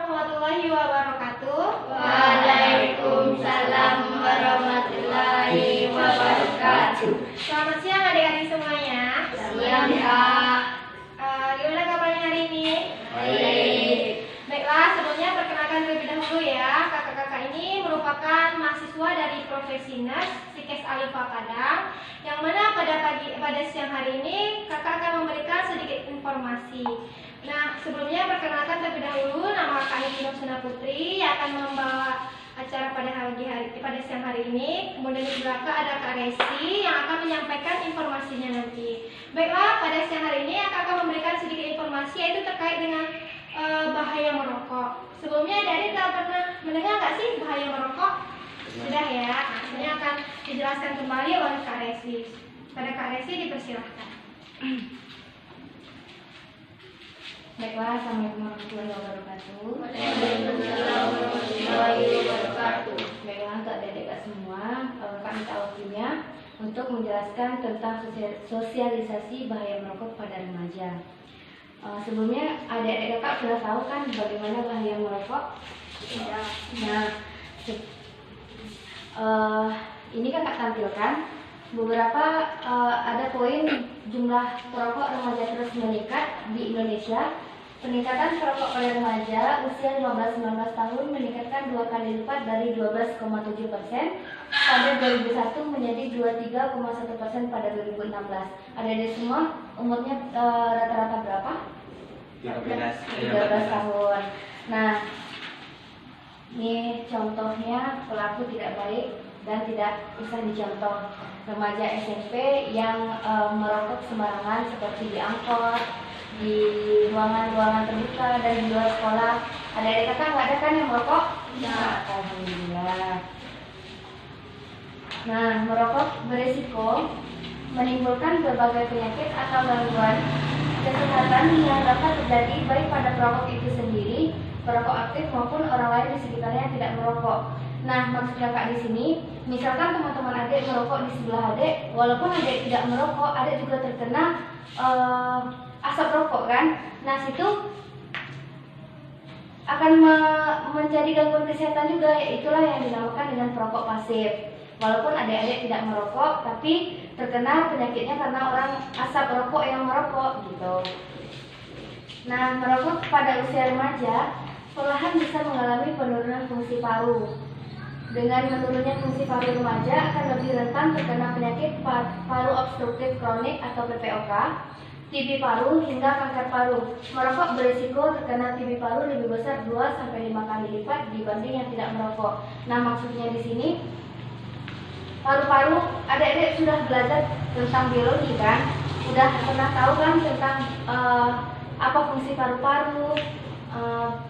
warahmatullahi wabarakatuh. Waalaikumsalam warahmatullahi wabarakatuh. Selamat siang adik-adik semuanya. Siang, Kak. Gimana kabarnya hari ini? Baik. Baiklah, sebelumnya perkenalkan terlebih dahulu ya. Kakak-kakak ini merupakan mahasiswa dari Profesi Nurse Sikes Alifa Padang, yang mana pada siang hari ini kakak akan memberikan sedikit informasi. Nah, sebelumnya perkenalkan terlebih dahulu, nama Kak Niki Nofsuna Putri yang akan membawa acara pada siang hari ini. Kemudian di belakang ada Kak Resi yang akan menyampaikan informasinya nanti. Baiklah, pada siang hari ini akan memberikan sedikit informasi, yaitu terkait dengan bahaya merokok. Sebelumnya dari telah pernah mendengar nggak sih bahaya merokok? Sudah ya. Nah, ini akan dijelaskan kembali oleh Kak Resi. Pada Kak Resi dipersilahkan. Baiklah, assalamualaikum warahmatullahi wabarakatuh. Waalaikumsalam warahmatullahi wabarakatuh. Baiklah, untuk adik-adik semua, Kak minta waktunya untuk menjelaskan tentang sosialisasi bahaya merokok pada remaja. Sebelumnya adik-adik kakak sudah tahu kan bagaimana bahaya merokok? Nah, ini kakak tampilkan beberapa ada poin jumlah perokok remaja terus meningkat di Indonesia. Peningkatan perokok pada remaja usia 15-19 tahun meningkatkan 2 kali lipat dari 12,7% pada 2001 menjadi 23,1% pada 2016. Adik-adik semua umurnya rata-rata berapa? 13 tahun. Nah, ini contohnya pelaku tidak baik dan tidak usah dicontoh. Remaja SMP yang merokok sembarangan seperti di angkot, di ruangan-ruangan terbuka dan di luar sekolah. Adik-adik kakak nggak ada kan yang merokok? Ya. Alhamdulillah. Nah, merokok berisiko menimbulkan berbagai penyakit atau gangguan kesehatan yang dapat terjadi baik pada perokok itu sendiri, perokok aktif maupun orang lain di sekitarnya yang tidak merokok. Nah, maksud kakak di sini, misalkan teman-teman adik merokok di sebelah adik, walaupun adik tidak merokok, adik juga terkena asap rokok kan. Nah, situ akan menjadi gangguan kesehatan juga, itulah yang dinamakan dengan perokok pasif. Walaupun adik-adik tidak merokok, tapi terkena penyakitnya karena orang asap rokok yang merokok gitu. Nah, merokok pada usia remaja perlahan bisa mengalami penurunan fungsi paru. Dengan menurunnya fungsi paru remaja akan lebih rentan terkena penyakit paru obstruktif kronik atau PPOK, TB paru hingga kanker paru. Merokok berisiko terkena TB paru lebih besar 2-5 kali lipat dibanding yang tidak merokok. Nah, maksudnya di sini paru-paru, adik-adik sudah belajar tentang biologi kan? Sudah pernah tahu kan tentang apa fungsi paru-paru,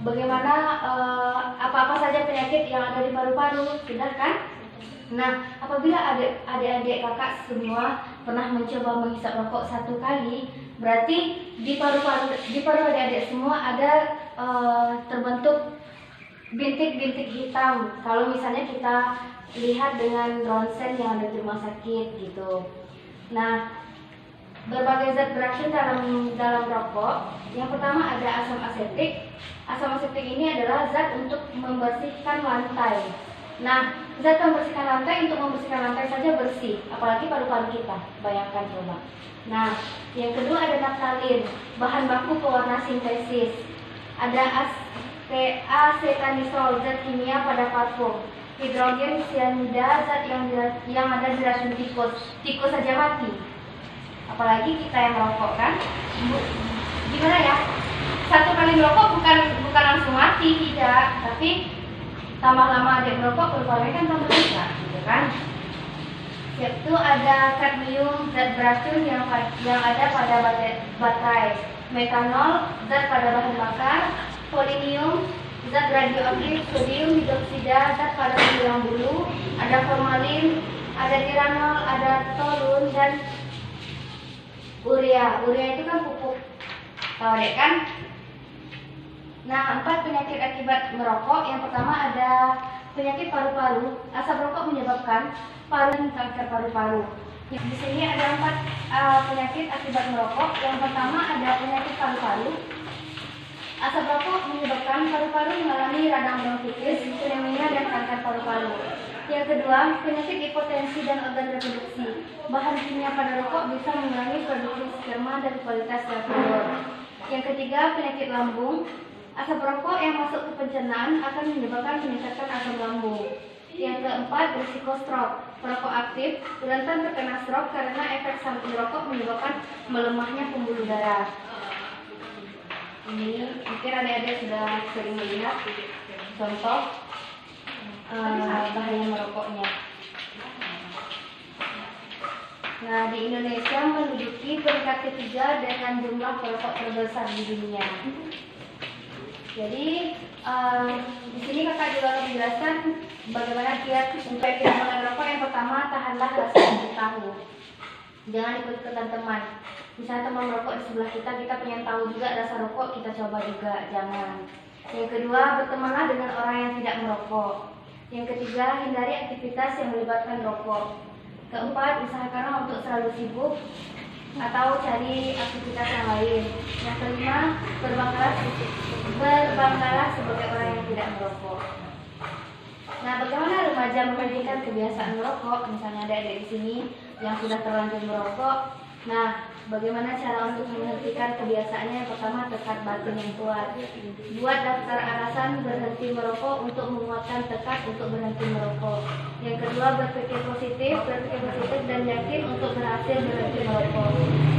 bagaimana apa-apa saja penyakit yang ada di paru-paru, sudah kan? Nah, apabila adik-adik kakak semua pernah mencoba menghisap rokok 1 kali, berarti di paru adik-adik semua ada terbentuk bintik-bintik hitam. Kalau misalnya kita lihat dengan ronsen yang ada di rumah sakit gitu. Nah, berbagai zat beracun dalam rokok. Yang pertama ada asam asetik. Asam asetik ini adalah zat untuk membersihkan lantai. Nah, zat membersihkan lantai, untuk membersihkan lantai saja bersih, apalagi paru-paru kita. Bayangkan coba. Nah, yang kedua ada naftalin, bahan baku pewarna sintesis. Ada acetanisol, zat kimia pada parfum. Hidrogen cyanida, zat yang ada di racun tikus. Tikus saja mati, apalagi kita yang merokok kan. Gimana ya? 1 kali merokok bukan langsung mati, tidak. Tapi tambah lama adik merokok, paru-parunya kan tambah besar, gitu kan. Yaitu ada kadmium, zat beracun yang ada pada baterai. Metanol, zat pada bahan bakar. Polonium, zat radioaktif. Sodium hidroksida, zat pada tulang bulu. Ada formalin, ada tiranol, ada toluen, dan urea. Urea itu kan pupuk, tahu deh kan? Nah, 4 penyakit akibat merokok. Yang pertama ada penyakit paru-paru. Asap rokok menyebabkan kanker paru-paru. Di sini ada 4 penyakit akibat merokok. Yang pertama ada penyakit paru-paru. Asap rokok menyebabkan paru-paru mengalami radang bronkitis, pneumonia, dan kanker paru-paru. Yang kedua, penyakit hipotensi dan organ reproduksi. Bahan kimia pada rokok bisa mengurangi produksi sperma dan kualitas yang turun. Yang ketiga, penyakit lambung. Asap rokok yang masuk ke pencernaan akan menyebabkan peningkatan asam lambung. Yang keempat, risiko stroke. Perokok aktif rentan terkena stroke karena efek samping rokok menyebabkan melemahnya pembuluh darah. Ini mungkin adik-adik sudah sering melihat contoh bahaya merokoknya. Nah, di Indonesia menduduki peringkat ketiga dengan jumlah perokok terbesar di dunia. Jadi di sini kakak juga akan menjelaskan bagaimana kiat supaya tidak merokok. Yang pertama, tahanlah rasa sakit tahu. Jangan ikut-ikutan teman. Misalnya teman merokok di sebelah kita, kita pengen tahu juga rasa rokok, kita coba juga, jangan. Yang kedua, bertemanlah dengan orang yang tidak merokok. Yang ketiga, hindari aktivitas yang melibatkan rokok. Keempat, usahakanlah untuk selalu sibuk atau cari aktivitas yang lain. Yang kelima, berbanggalah sebagai orang yang tidak merokok. Nah, bagaimana remaja menghentikan kebiasaan merokok? Misalnya ada adik di sini yang sudah terlanjur merokok. Nah, bagaimana cara untuk menghentikan kebiasaannya? Yang pertama, tekad batin yang kuat. Buat daftar alasan berhenti merokok untuk menguatkan tekad untuk berhenti merokok. Yang kedua, berpikir positif dan yakin untuk berhasil berhenti merokok.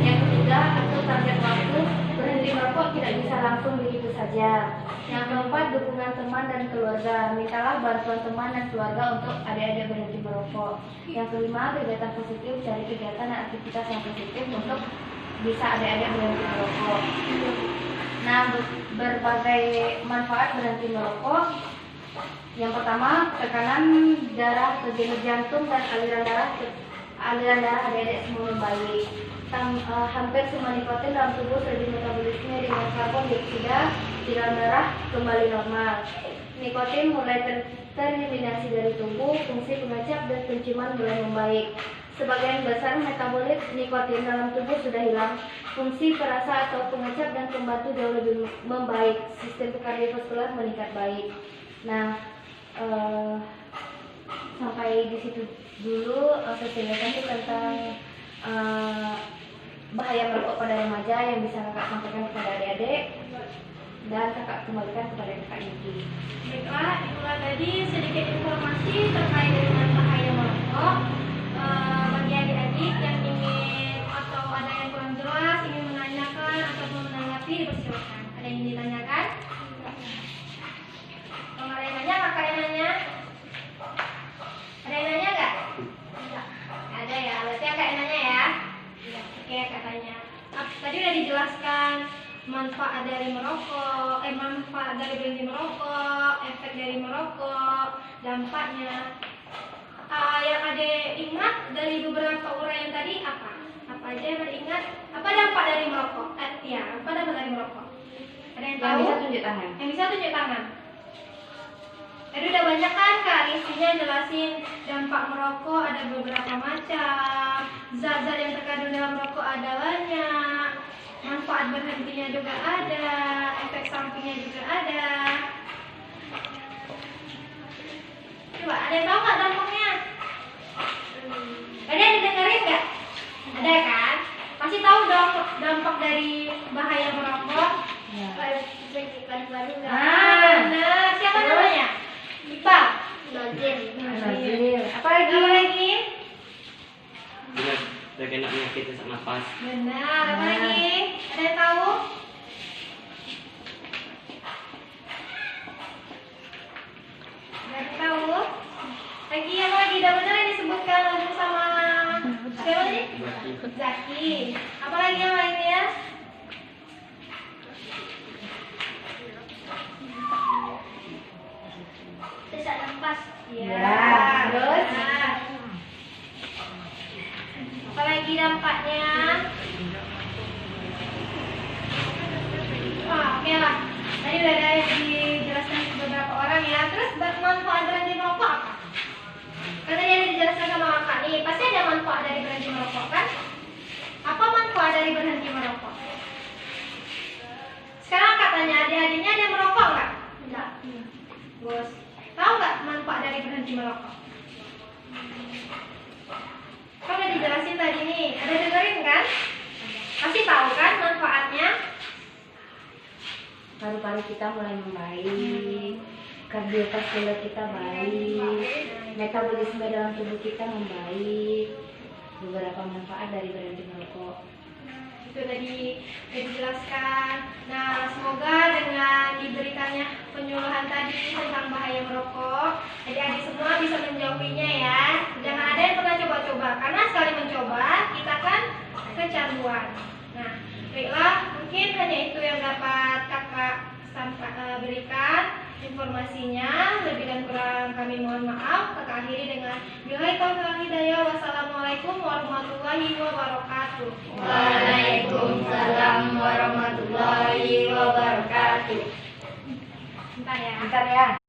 Yang ketiga, atur target waktu. Berhenti merokok tidak bisa langsung begitu saja. Yang keempat, dukungan teman dan keluarga. Mintalah bantuan teman dan keluarga untuk adik-adik berhenti merokok. Yang kelima, kegiatan positif. Cari kegiatan dan aktivitas yang positif untuk bisa adik-adik berhenti merokok. Nah, berbagai manfaat berhenti merokok. Yang pertama, tekanan darah ke denyut jantung dan aliran darah adik-adik semua membaik. Hampir semua nikotin dalam tubuh sudah dimetabolisme dengan karbon dioksida di dalam darah kembali normal. Nikotin mulai tereliminasi dari tubuh, fungsi pengecap dan penciuman mulai membaik. Sebagian besar metabolit nikotin dalam tubuh sudah hilang, fungsi perasa atau pengecap dan pembantu jauh lebih membaik, sistem kardiovaskular meningkat baik. Nah, sampai di situ dulu sesi tentang bahaya merokok pada remaja yang bisa kakak sampaikan kepada adik-adik, dan kakak kembalikan kepada kakak Niki. Baiklah, itulah tadi sedikit informasi terkait dengan bahaya merokok. Bagi adik-adik yang ingin atau ada yang kurang jelas, ingin menanyakan ataupun menanggapi, dipersilakan. Ada yang ingin ditanyakan? Kalau ada yang nanya, kakak yang nanya. Ada yang nanya nggak? Ada ya, berarti kakak yang nanya ya. Oke, katanya. Tadi udah dijelaskan manfaat dari merokok, manfaat dari berhenti merokok, efek dari merokok, dampaknya. Yang ada ingat dari beberapa uraian tadi apa? Apa aja yang ada ingat? Apa dampak dari merokok? Ya, apa dampak dari merokok? Ada yang tahu? Yang bisa tunjuk tangan. Yang bisa tunjuk tangan. Tadi udah banyak kan Kak Rizkynya jelasin dampak merokok ada beberapa macam, zat-zat yang terkandung dalam rokok ada banyak, manfaat berhentinya juga ada, efek sampingnya juga ada. Coba ada yang tahu nggak dampaknya? Ada yang didengarin nggak? Ada kan? Pasti tahu dong dampak dari bahaya merokok. Ya. Nah, siapa namanya? Ipa. Nazil. Apa lagi? Udah kena penyakit sesak napas. Benar. Apa lagi? Ada yang tahu? Ada yang tahu? Lagi apa lagi? Udah benar yang disebutkan langsung sama siapa nih? Zaki. Apa lagi yang lainnya? Sesak nafas. Ya, terus? Nah. Apalagi dampaknya? Oke lah. Tadi udah ada yang dijelaskan beberapa orang ya. Terus manfaat berhenti merokok apa? Karena yang dijelaskan sama kakak nih, pasti ada manfaat dari berhenti merokok kan? Apa manfaat dari berhenti merokok? Sekarang katanya adik-adik merokok. Kan udah dijelasin tadi nih, ada dengerin kan? Pasti tahu kan manfaatnya? Paru-paru kita mulai membaik, kardiovaskular kita baik, metabolisme dalam tubuh kita membaik. Beberapa manfaat dari berhenti merokok. Itu tadi udah dijelaskan. Nah, semoga dengan diberikannya penyuluhan tadi tentang bahaya merokok, adik-adik semua bisa menjauhinya ya. Jangan ada yang pernah coba-coba, karena sekali mencoba kita kan kecanduan. Nah, baiklah, mungkin hanya itu yang dapat kakak berikan informasinya. Lebih dan kurang kami mohon maaf. Kakak akhiri dengan billahi taufiq wal hidayah. Wassalamualaikum warahmatullahi wabarakatuh. Waalaikumsalam warahmatullahi wabarakatuh. Bentar ya. Bentar ya.